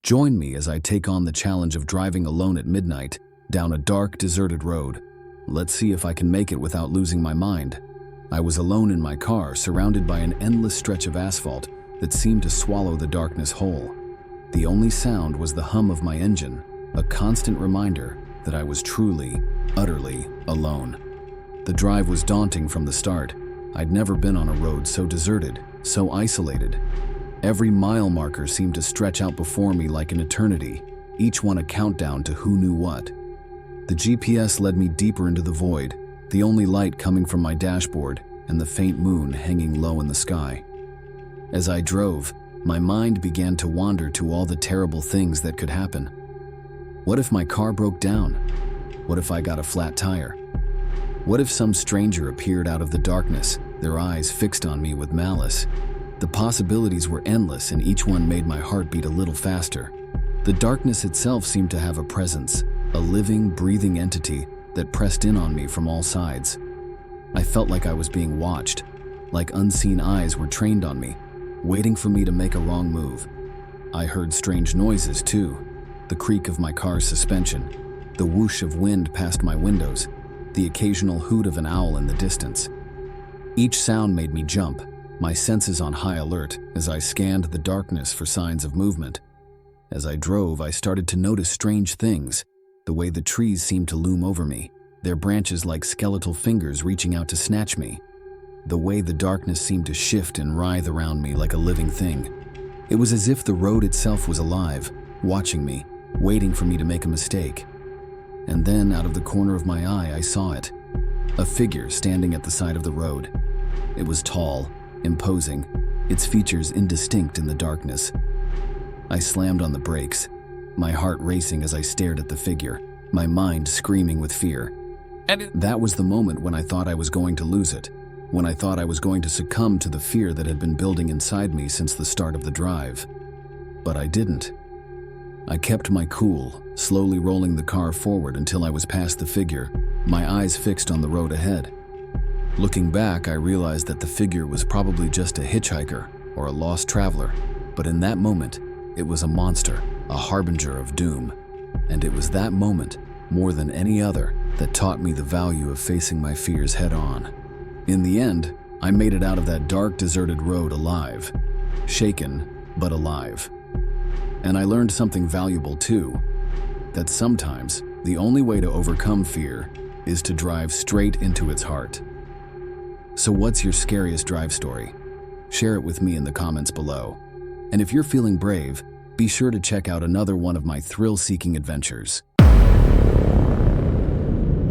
Join me as I take on the challenge of driving alone at midnight down a dark, deserted road. Let's see if I can make it without losing my mind. I was alone in my car, surrounded by an endless stretch of asphalt that seemed to swallow the darkness whole. The only sound was the hum of my engine, a constant reminder that I was truly, utterly alone. The drive was daunting from the start. I'd never been on a road so deserted, so isolated. Every mile marker seemed to stretch out before me like an eternity, each one a countdown to who knew what. The GPS led me deeper into the void, the only light coming from my dashboard and the faint moon hanging low in the sky. As I drove, my mind began to wander to all the terrible things that could happen. What if my car broke down? What if I got a flat tire? What if some stranger appeared out of the darkness, their eyes fixed on me with malice? The possibilities were endless, and each one made my heart beat a little faster. The darkness itself seemed to have a presence, a living, breathing entity that pressed in on me from all sides. I felt like I was being watched, like unseen eyes were trained on me, waiting for me to make a wrong move. I heard strange noises too, the creak of my car's suspension, the whoosh of wind past my windows, the occasional hoot of an owl in the distance. Each sound made me jump, my senses on high alert as I scanned the darkness for signs of movement. As I drove, I started to notice strange things, the way the trees seemed to loom over me, their branches like skeletal fingers reaching out to snatch me, the way the darkness seemed to shift and writhe around me like a living thing. It was as if the road itself was alive, watching me, waiting for me to make a mistake. And then, out of the corner of my eye, I saw it. A figure standing at the side of the road. It was tall, imposing, its features indistinct in the darkness. I slammed on the brakes, my heart racing as I stared at the figure, my mind screaming with fear. That was the moment when I thought I was going to lose it, when I thought I was going to succumb to the fear that had been building inside me since the start of the drive. But I didn't. I kept my cool, slowly rolling the car forward until I was past the figure, my eyes fixed on the road ahead. Looking back, I realized that the figure was probably just a hitchhiker or a lost traveler, but in that moment, it was a monster, a harbinger of doom. And it was that moment, more than any other, that taught me the value of facing my fears head on. In the end, I made it out of that dark, deserted road alive. Shaken, but alive. And I learned something valuable too, that sometimes the only way to overcome fear is to drive straight into its heart. So what's your scariest drive story? Share it with me in the comments below. And if you're feeling brave, be sure to check out another one of my thrill-seeking adventures.